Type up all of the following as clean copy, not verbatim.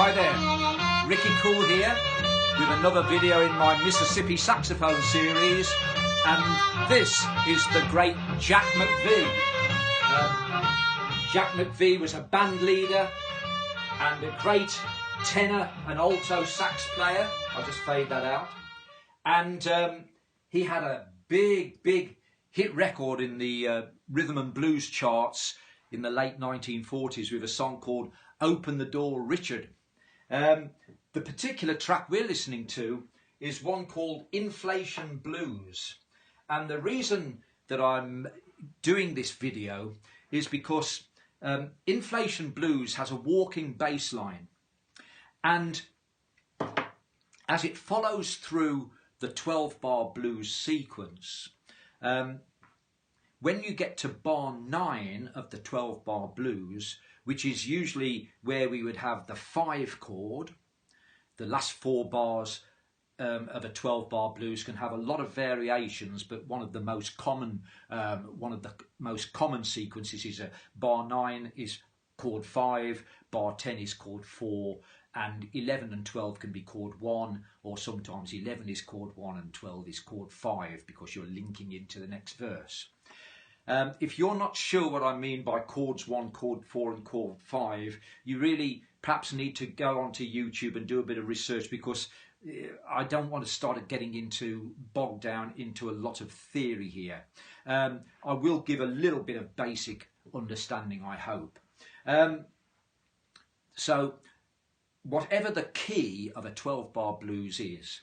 Hi there, Ricky Cool here with another video in my Mississippi saxophone series, and this is the great Jack McVie. Jack McVie was a band leader and a great tenor and alto sax player. I'll just fade that out. And he had a big hit record in the rhythm and blues charts in the late 1940s with a song called Open the Door, Richard. The particular track we're listening to is one called Inflation Blues. And the reason that I'm doing this video is because Inflation Blues has a walking bass line. And as it follows through the 12-bar blues sequence, when you get to bar 9 of the 12-bar blues, which is usually where we would have the 5 chord, the last 4 bars of a 12-bar blues can have a lot of variations, but one of the most common sequences is a bar 9 is chord 5, bar 10 is chord 4, and 11 and 12 can be chord 1, or sometimes 11 is chord 1 and 12 is chord 5 because you're linking into the next verse. If you're not sure what I mean by chords 1, chord 4 and chord 5, you really perhaps need to go onto YouTube and do a bit of research, because I don't want to start getting bogged down into a lot of theory here. I will give a little bit of basic understanding, I hope. So whatever the key of a 12-bar blues is,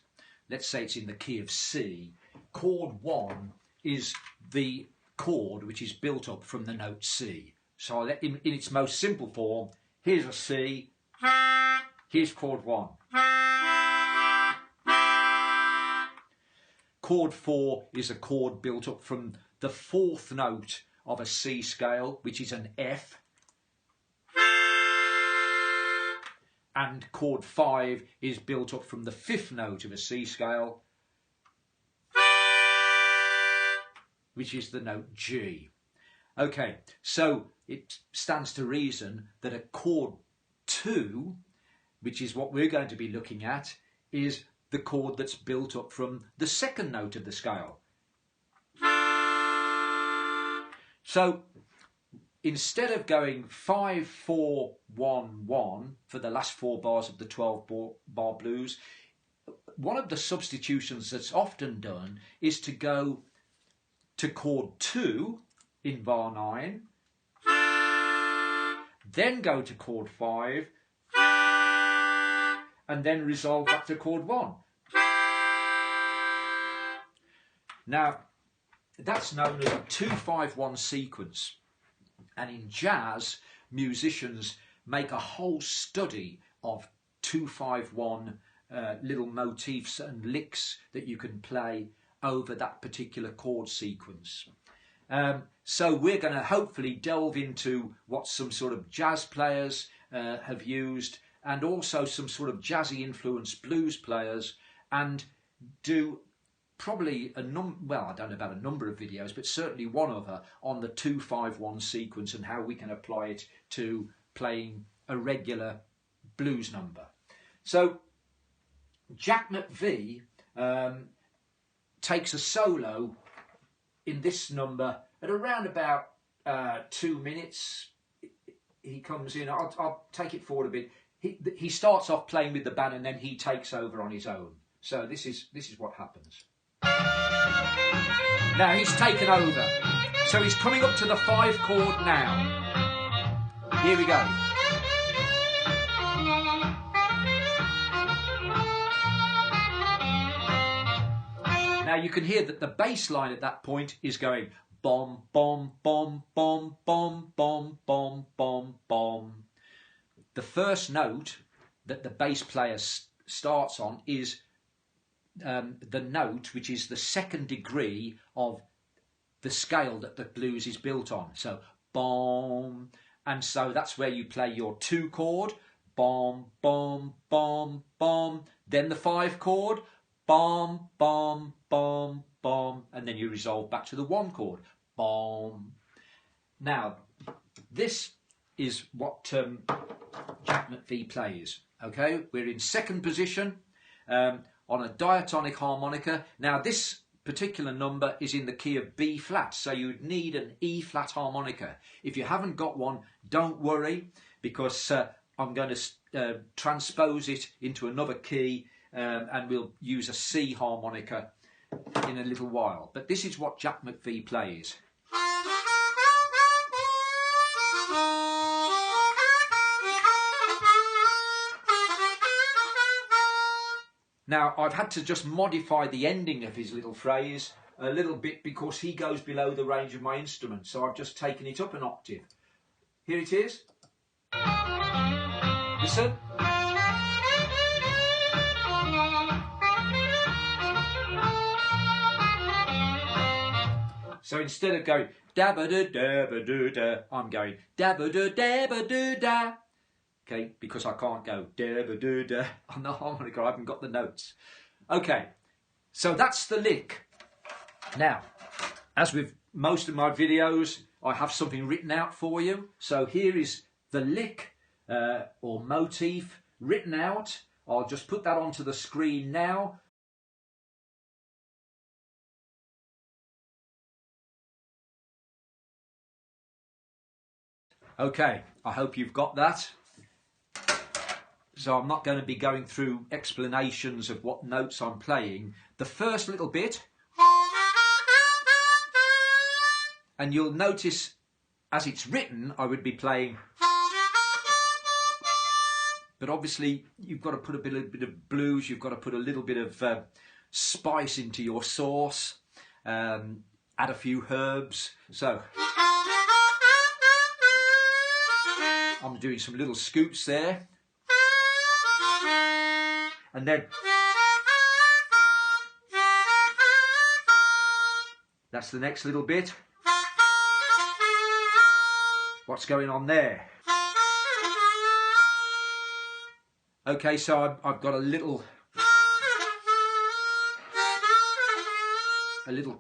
let's say it's in the key of C, chord 1 is the chord which is built up from the note C. So in its most simple form, here's a C, here's chord 1. Chord 4 is a chord built up from the 4th note of a C scale, which is an F. And chord 5 is built up from the 5th note of a C scale, which is the note G. Okay, so it stands to reason that a chord 2, which is what we're going to be looking at, is the chord that's built up from the 2nd note of the scale. So instead of going 5, 4, 1, 1 for the last 4 bars of the 12-bar blues, one of the substitutions that's often done is to go to chord 2 in bar 9, then go to chord 5, and then resolve back to chord 1. Now, that's known as a 2-5-1 sequence. And in jazz, musicians make a whole study of 2-5-1 little motifs and licks that you can play over that particular chord sequence. So we're going to hopefully delve into what some sort of jazz players have used, and also some sort of jazzy influenced blues players, and do probably I don't know about a number of videos, but certainly one other on the 2-5-1 sequence and how we can apply it to playing a regular blues number. So Jack McVie takes a solo in this number at around about 2 minutes. He comes in, I'll take it forward a bit. He starts off playing with the band and then he takes over on his own. So this is what happens. Now he's taken over. So he's coming up to the 5 chord now. Here we go. Now you can hear that the bass line at that point is going bom, bom, bom, bom, bom, bom, bom, bom, bom. The first note that the bass player starts on is the note which is the 2nd degree of the scale that the blues is built on. So bom, and so that's where you play your 2 chord, bom, bom, bom, bom, then the 5 chord, bom, bom, bom, bom, and then you resolve back to the 1 chord, bom. Now this is what Jack McVie plays. Okay, we're in second position on a diatonic harmonica. Now this particular number is in the key of B flat, so you'd need an E flat harmonica. If you haven't got one, don't worry, because I'm going to transpose it into another key and we'll use a C harmonica in a little while. But this is what Jack McVie plays. Now, I've had to just modify the ending of his little phrase a little bit because he goes below the range of my instrument. So I've just taken it up an octave. Here it is. Listen. So instead of going da-ba-da-da-ba-da-da, I'm going da-ba-da-da-ba-da-da. Okay, because I can't go da-ba-da-da on the harmonica, I haven't got the notes. Okay, so that's the lick. Now, as with most of my videos, I have something written out for you. So here is the lick or motif written out. I'll just put that onto the screen now. Okay, I hope you've got that. So I'm not going to be going through explanations of what notes I'm playing. The first little bit, and you'll notice as it's written, I would be playing, but obviously you've got to put a bit of blues, you've got to put a little bit of spice into your sauce, add a few herbs. So I'm doing some little scoops there. And then that's the next little bit. What's going on there? Okay, so I've got a little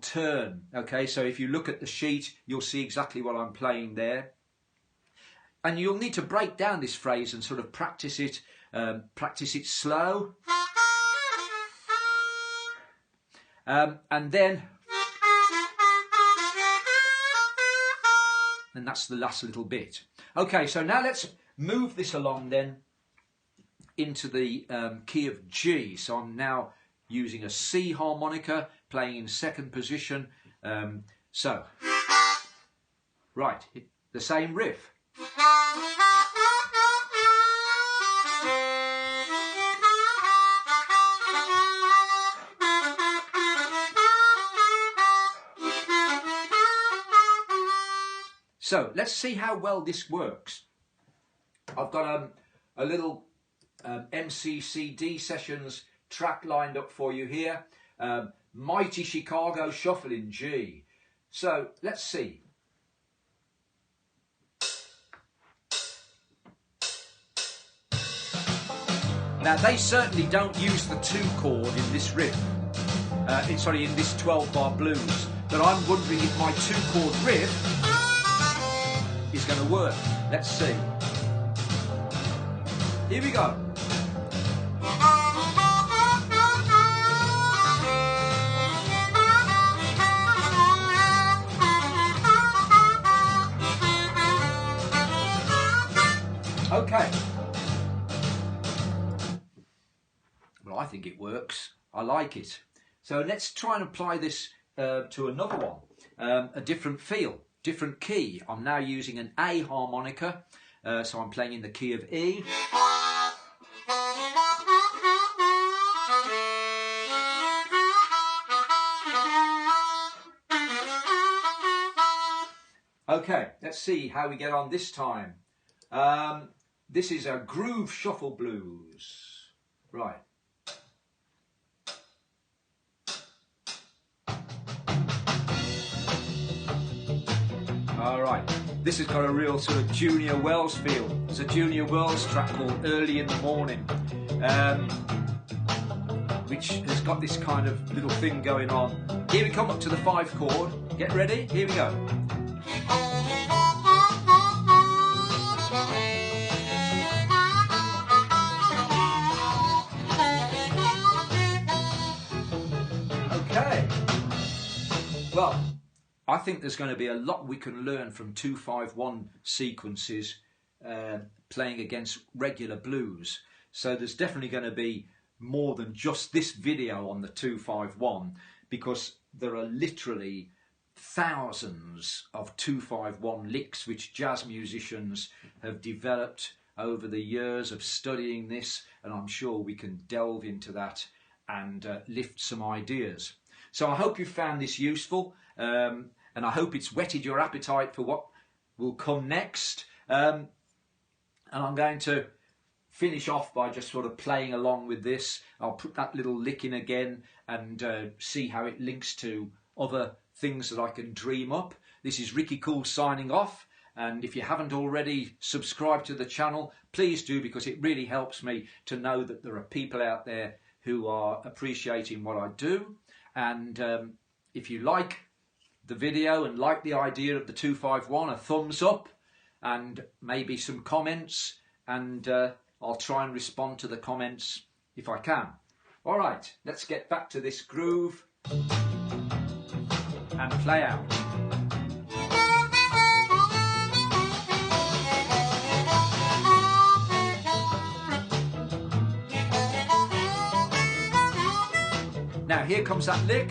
turn. Okay, so if you look at the sheet, you'll see exactly what I'm playing there. And you'll need to break down this phrase and sort of practice it slow. And then, and that's the last little bit. Okay, so now let's move this along then into the key of G. So I'm now using a C harmonica, playing in second position. So, right, the same riff. So let's see how well this works. I've got a little MCCD sessions track lined up for you here. Mighty Chicago Shuffle in G. So let's see. Now they certainly don't use the 2 chord in this riff. In this 12-bar blues. But I'm wondering if my 2 chord riff is going to work. Let's see. Here we go. Okay. Well, I think it works. I like it. So let's try and apply this to another one. A different feel. Different key. I'm now using an A harmonica, so I'm playing in the key of E. Okay, let's see how we get on this time. This is a groove shuffle blues. Right. Alright, this has got a real sort of Junior Wells feel. It's a Junior Wells track called Early in the Morning, which has got this kind of little thing going on. Here we come up to the 5 chord. Get ready, here we go. I think there's going to be a lot we can learn from 2-5-1 sequences playing against regular blues. So there's definitely going to be more than just this video on the 2-5-1, because there are literally thousands of 2-5-1 licks which jazz musicians have developed over the years of studying this, and I'm sure we can delve into that and lift some ideas. So I hope you found this useful, and I hope it's whetted your appetite for what will come next. And I'm going to finish off by just sort of playing along with this. I'll put that little lick in again and see how it links to other things that I can dream up. This is Ricky Cool signing off, and if you haven't already subscribed to the channel, please do, because it really helps me to know that there are people out there who are appreciating what I do. And if you like the video and like the idea of the 2-5-1, a thumbs up and maybe some comments, and I'll try and respond to the comments if I can. All right, let's get back to this groove and play out. Now here comes that lick.